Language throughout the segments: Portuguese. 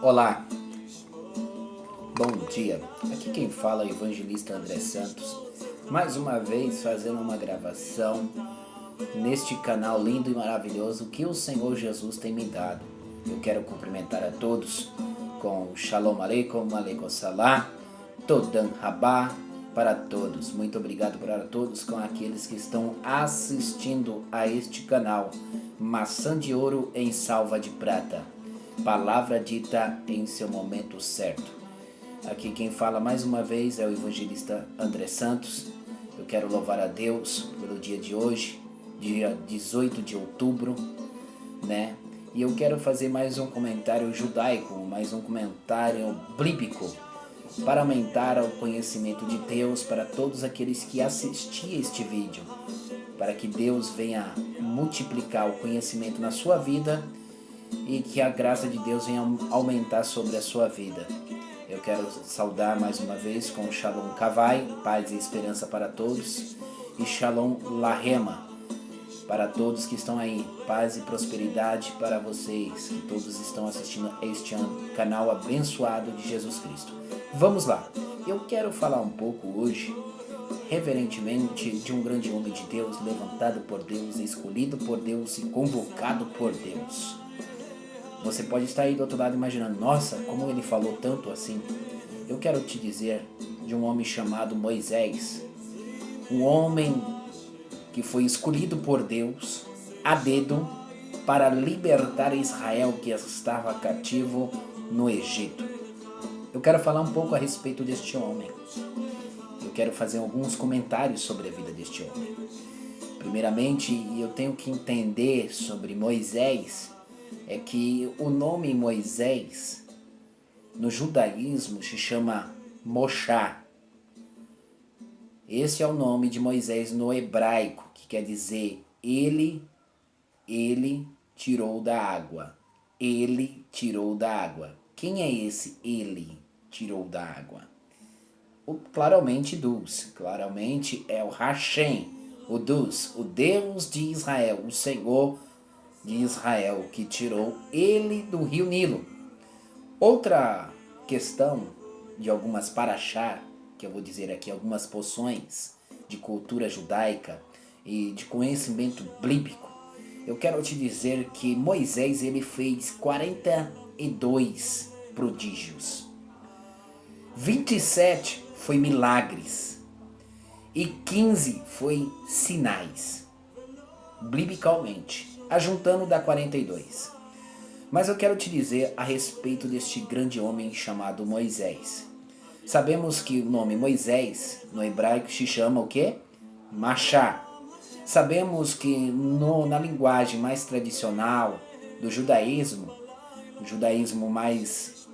Olá, bom dia. Aqui quem fala é o evangelista André Santos, mais uma vez fazendo uma gravação neste canal lindo e maravilhoso que o Senhor Jesus tem me dado. Eu quero cumprimentar a todos com Shalom Aleikum, Aleikum Salam, Todan Rabá para todos. Muito obrigado para todos com aqueles que estão assistindo a este canal. Maçã de ouro em salva de prata. Palavra dita em seu momento certo. Aqui quem fala mais uma vez é o evangelista André Santos. Eu quero louvar a Deus pelo dia de hoje, dia 18 de outubro, né? E eu quero fazer mais um comentário judaico, mais um comentário bíblico, para aumentar o conhecimento de Deus para todos aqueles que assistem este vídeo, para que Deus venha multiplicar o conhecimento na sua vida e que a graça de Deus venha aumentar sobre a sua vida. Eu quero saudar mais uma vez com Shalom Kavai, paz e esperança para todos, e Shalom Lahema para todos que estão aí, paz e prosperidade para vocês, que todos estão assistindo a este canal abençoado de Jesus Cristo. Vamos lá, eu quero falar um pouco hoje, reverentemente, de um grande homem de Deus, levantado por Deus, escolhido por Deus e convocado por Deus. Você pode estar aí do outro lado imaginando, nossa, como ele falou tanto assim. Eu quero te dizer de um homem chamado Moisés, um homem que foi escolhido por Deus a dedo para libertar Israel que estava cativo no Egito. Eu quero falar um pouco a respeito deste homem. Eu quero fazer alguns comentários sobre a vida deste homem. Primeiramente, eu tenho que entender sobre Moisés, é que o nome Moisés no judaísmo se chama Moshe. Esse é o nome de Moisés no hebraico, que quer dizer ele tirou da água. Ele tirou da água. Quem é esse ele tirou da água? Claramente Deus, claramente é o Hashem, o Deus, o Deus de Israel, o Senhor de Israel, que tirou ele do rio Nilo. Outra questão de algumas paraxá, que eu vou dizer aqui, algumas porções de cultura judaica e de conhecimento bíblico, eu quero te dizer que Moisés ele fez 42 prodígios, 27 foi milagres e 15 foi sinais, biblicalmente, ajuntando dá 42. Mas eu quero te dizer a respeito deste grande homem chamado Moisés. Sabemos que o nome Moisés, no hebraico, se chama o quê? Machá. Sabemos que na linguagem mais tradicional do judaísmo, o judaísmo mais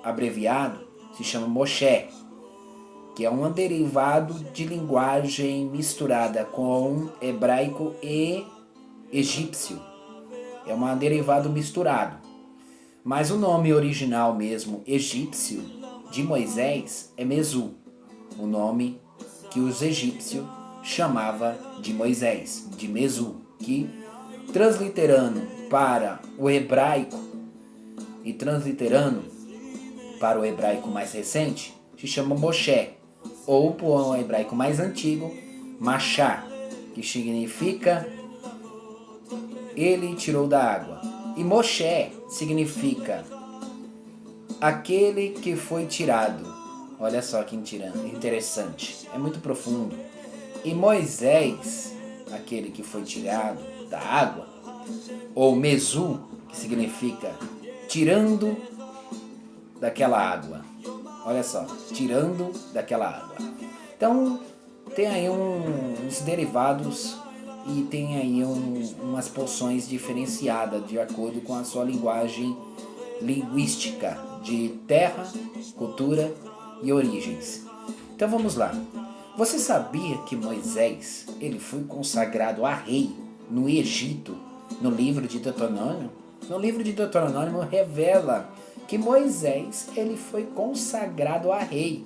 abreviado, se chama Moshe, que é um derivado de linguagem misturada com hebraico e egípcio. É um derivado misturado. Mas o nome original mesmo, egípcio, de Moisés é Mesu, o nome que os egípcios chamavam de Moisés, de Mesu, que transliterando para o hebraico e transliterando para o hebraico mais recente, se chama Moshe, ou para o hebraico mais antigo, Machá, que significa ele tirou da água. E Moshe significa aquele que foi tirado. Olha só que interessante, é muito profundo. E Moisés, aquele que foi tirado da água, ou Mesu, que significa tirando daquela água. Olha só, tirando daquela água. Então, tem aí uns derivados e tem aí umas porções diferenciadas de acordo com a sua linguagem linguística de terra, cultura e origens. Então vamos lá. Você sabia que Moisés ele foi consagrado a rei no Egito, no livro de Deuteronômio? No livro de Deuteronômio revela que Moisés ele foi consagrado a rei.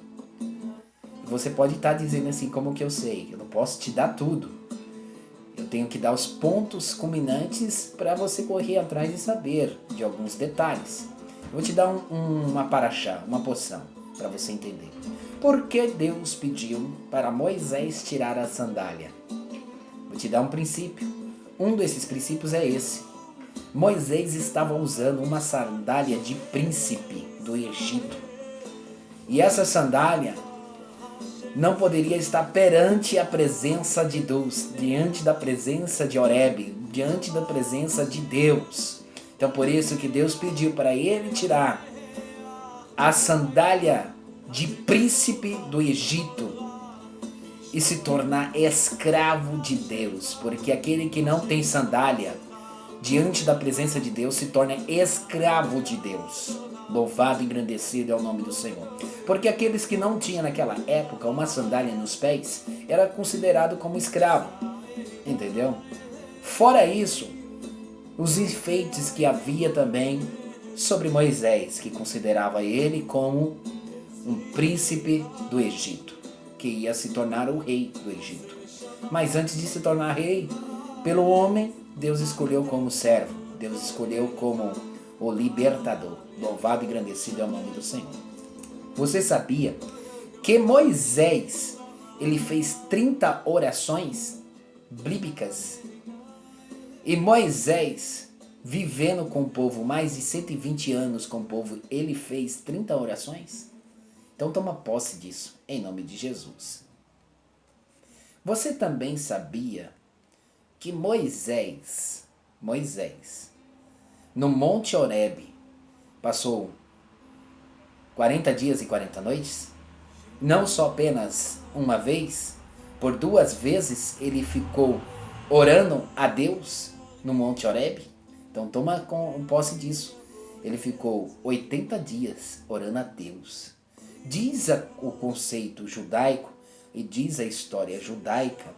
Você pode estar dizendo assim, como que eu sei? Eu não posso te dar tudo. Eu tenho que dar os pontos culminantes para você correr atrás e saber de alguns detalhes. Vou te dar uma paraxá, uma poção, para você entender. Por que Deus pediu para Moisés tirar a sandália? Vou te dar um princípio. Um desses princípios é esse. Moisés estava usando uma sandália de príncipe do Egito. E essa sandália não poderia estar perante a presença de Deus, diante da presença de Horebe, diante da presença de Deus. Então por isso que Deus pediu para ele tirar a sandália de príncipe do Egito e se tornar escravo de Deus, porque aquele que não tem sandália diante da presença de Deus se torna escravo de Deus. Louvado e engrandecido é o nome do Senhor. Porque aqueles que não tinham naquela época uma sandália nos pés era considerado como escravo, entendeu? Fora isso, os enfeites que havia também sobre Moisés, que considerava ele como um príncipe do Egito, que ia se tornar o rei do Egito. Mas antes de se tornar rei, pelo homem, Deus escolheu como servo, Deus escolheu como o libertador. Louvado e engrandecido é o nome do Senhor. Você sabia que Moisés, ele fez 30 orações bíblicas? E Moisés, vivendo com o povo mais de 120 anos com o povo, ele fez 30 orações? Então toma posse disso, em nome de Jesus. Você também sabia que Moisés, no Monte Horebe, passou 40 dias e 40 noites? Não só apenas uma vez, por 2 vezes ele ficou orando a Deus no Monte Horebe. Então toma posse disso. Ele ficou 80 dias orando a Deus. Diz o conceito judaico e diz a história judaica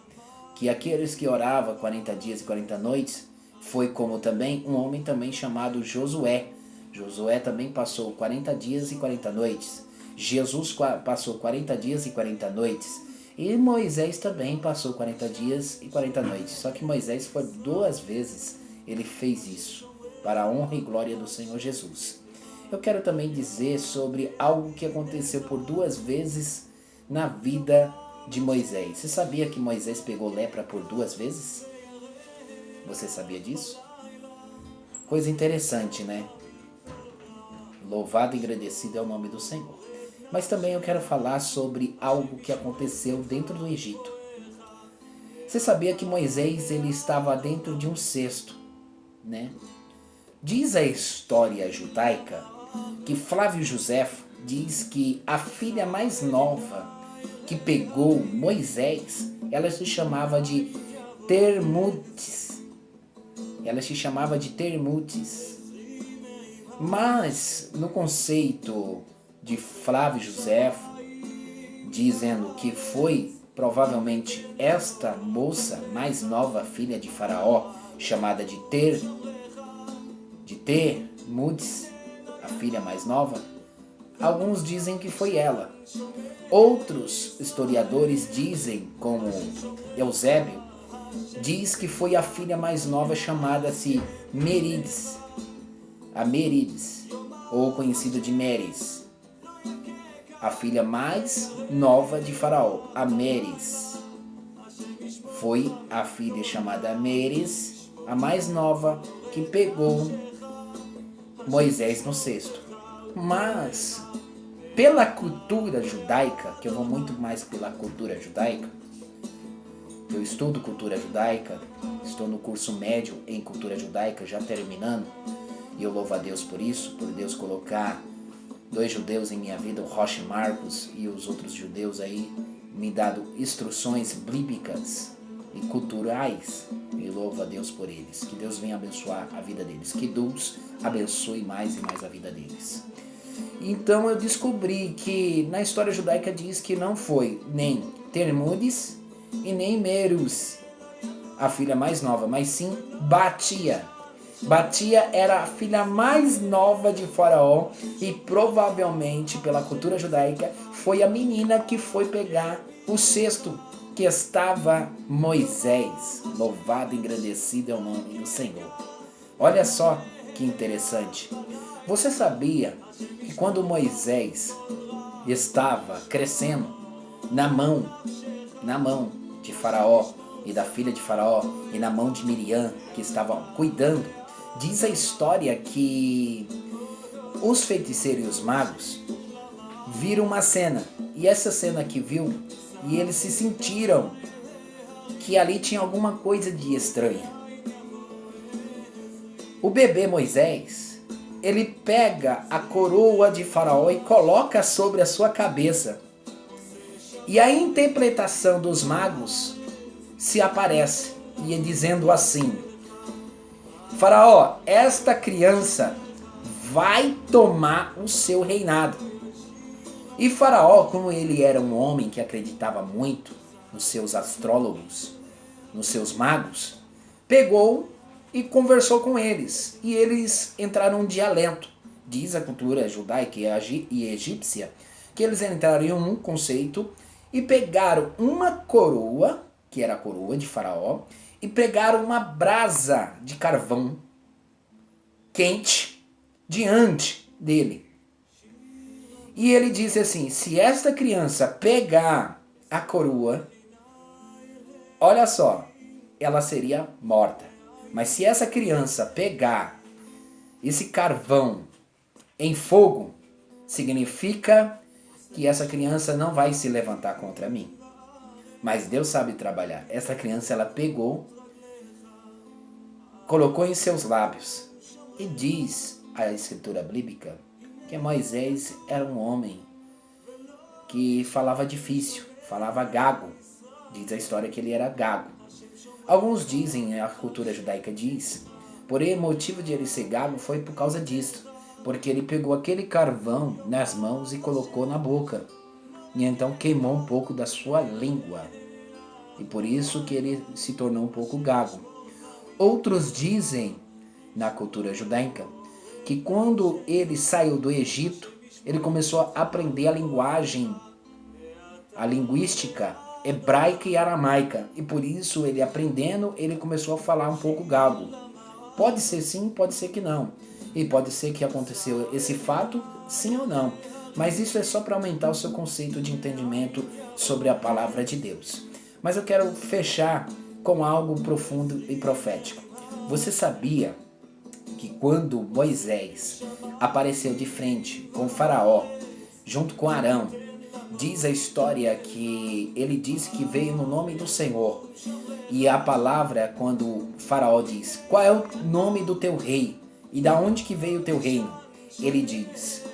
que aqueles que oravam 40 dias e 40 noites foi como também um homem também chamado Josué. Josué também passou 40 dias e 40 noites. Jesus passou 40 dias e 40 noites. E Moisés também passou 40 dias e 40 noites. Só que Moisés foi 2 vezes ele fez isso, para a honra e glória do Senhor Jesus. Eu quero também dizer sobre algo que aconteceu por 2 vezes na vida de Moisés. Você sabia que Moisés pegou lepra por 2 vezes? Você sabia disso? Coisa interessante, né? Louvado e agradecido é o nome do Senhor. Mas também eu quero falar sobre algo que aconteceu dentro do Egito. Você sabia que Moisés ele estava dentro de um cesto, né? Diz a história judaica que Flávio Joséfo diz que a filha mais nova que pegou Moisés, ela se chamava de Termutes. Mas no conceito de Flávio Joséfo, dizendo que foi provavelmente esta moça mais nova, filha de Faraó, chamada de Termutes, a filha mais nova, alguns dizem que foi ela. Outros historiadores dizem, como Eusébio, diz que foi a filha mais nova chamada-se Merídes, a Merídes, ou conhecida de Meres, a filha mais nova de Faraó, a Meres. Foi a filha chamada Meres, a mais nova, que pegou Moisés no cesto. Mas, pela cultura judaica, que eu vou muito mais pela cultura judaica, eu estudo cultura judaica, estou no curso médio em cultura judaica, já terminando, e eu louvo a Deus por isso, por Deus colocar 2 judeus em minha vida, o Roche Marcos e os outros judeus aí, me dado instruções bíblicas e culturais, e louvo a Deus por eles. Que Deus venha abençoar a vida deles, que Deus abençoe mais e mais a vida deles. Então eu descobri que na história judaica diz que não foi nem Termudes e nem Merus, a filha mais nova, mas sim Batia. Batia era a filha mais nova de Faraó e provavelmente, pela cultura judaica, foi a menina que foi pegar o cesto que estava Moisés. Louvado e engrandecido é o nome do Senhor. Olha só que interessante. Você sabia que quando Moisés estava crescendo na mão de Faraó e da filha de Faraó e na mão de Miriam, que estavam cuidando, diz a história que os feiticeiros e os magos viram uma cena, e essa cena que viu, e eles se sentiram que ali tinha alguma coisa de estranha. O bebê Moisés, ele pega a coroa de Faraó e coloca sobre a sua cabeça. E a interpretação dos magos se aparece, e dizendo assim: Faraó, esta criança vai tomar o seu reinado. E Faraó, como ele era um homem que acreditava muito nos seus astrólogos, nos seus magos, pegou e conversou com eles. E eles entraram em dialeto. Diz a cultura judaica e egípcia que eles entraram em um conceito e pegaram uma coroa, que era a coroa de Faraó, e pegaram uma brasa de carvão quente diante dele. E ele disse assim: se esta criança pegar a coroa, olha só, ela seria morta. Mas se essa criança pegar esse carvão em fogo, significa que essa criança não vai se levantar contra mim. Mas Deus sabe trabalhar. Essa criança, ela pegou, colocou em seus lábios. E diz a escritura bíblica que Moisés era um homem que falava difícil, falava gago. Diz a história que ele era gago. Alguns dizem, a cultura judaica diz, porém o motivo de ele ser gago foi por causa disso. Porque ele pegou aquele carvão nas mãos e colocou na boca. E então queimou um pouco da sua língua. E por isso que ele se tornou um pouco gago. Outros dizem, na cultura judaica, que quando ele saiu do Egito, ele começou a aprender a linguística hebraica e aramaica. E por isso, ele aprendendo, ele começou a falar um pouco gago. Pode ser sim, pode ser que não. E pode ser que aconteceu esse fato, sim ou não. Mas isso é só para aumentar o seu conceito de entendimento sobre a palavra de Deus. Mas eu quero fechar com algo profundo e profético. Você sabia que quando Moisés apareceu de frente com Faraó, junto com Arão, diz a história que ele disse que veio no nome do Senhor. E a palavra, quando Faraó diz: qual é o nome do teu rei? E da onde que veio o teu reino? Ele diz: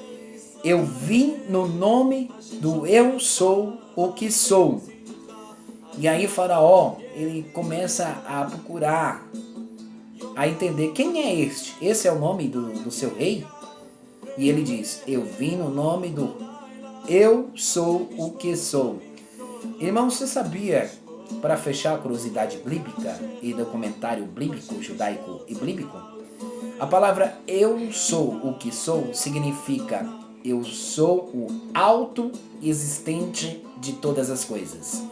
eu vim no nome do eu sou o que sou. E aí Faraó, ele começa a procurar, a entender quem é este. Esse é o nome do seu rei? E ele diz: eu vim no nome do eu sou o que sou. Irmão, você sabia, para fechar a curiosidade bíblica e do comentário bíblico, judaico e bíblico, a palavra eu sou o que sou significa eu sou o auto-existente de todas as coisas.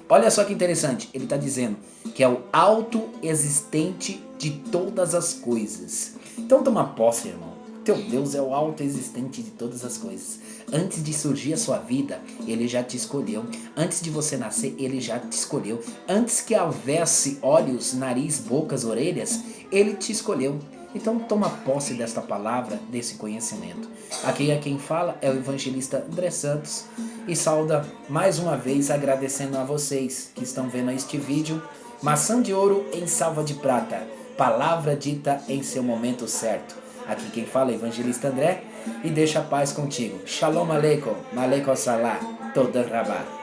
Olha só que interessante, ele está dizendo que é o auto-existente de todas as coisas. Então toma posse, irmão. Teu Deus é o auto-existente de todas as coisas. Antes de surgir a sua vida, Ele já te escolheu. Antes de você nascer, Ele já te escolheu. Antes que houvesse olhos, nariz, bocas, orelhas, Ele te escolheu. Então toma posse desta palavra, desse conhecimento. Aqui quem fala é o evangelista André Santos e sauda mais uma vez agradecendo a vocês que estão vendo este vídeo. Maçã de ouro em salva de prata, palavra dita em seu momento certo. Aqui quem fala é o evangelista André e deixa a paz contigo. Shalom aleikum, aleikum salam, toda rabá.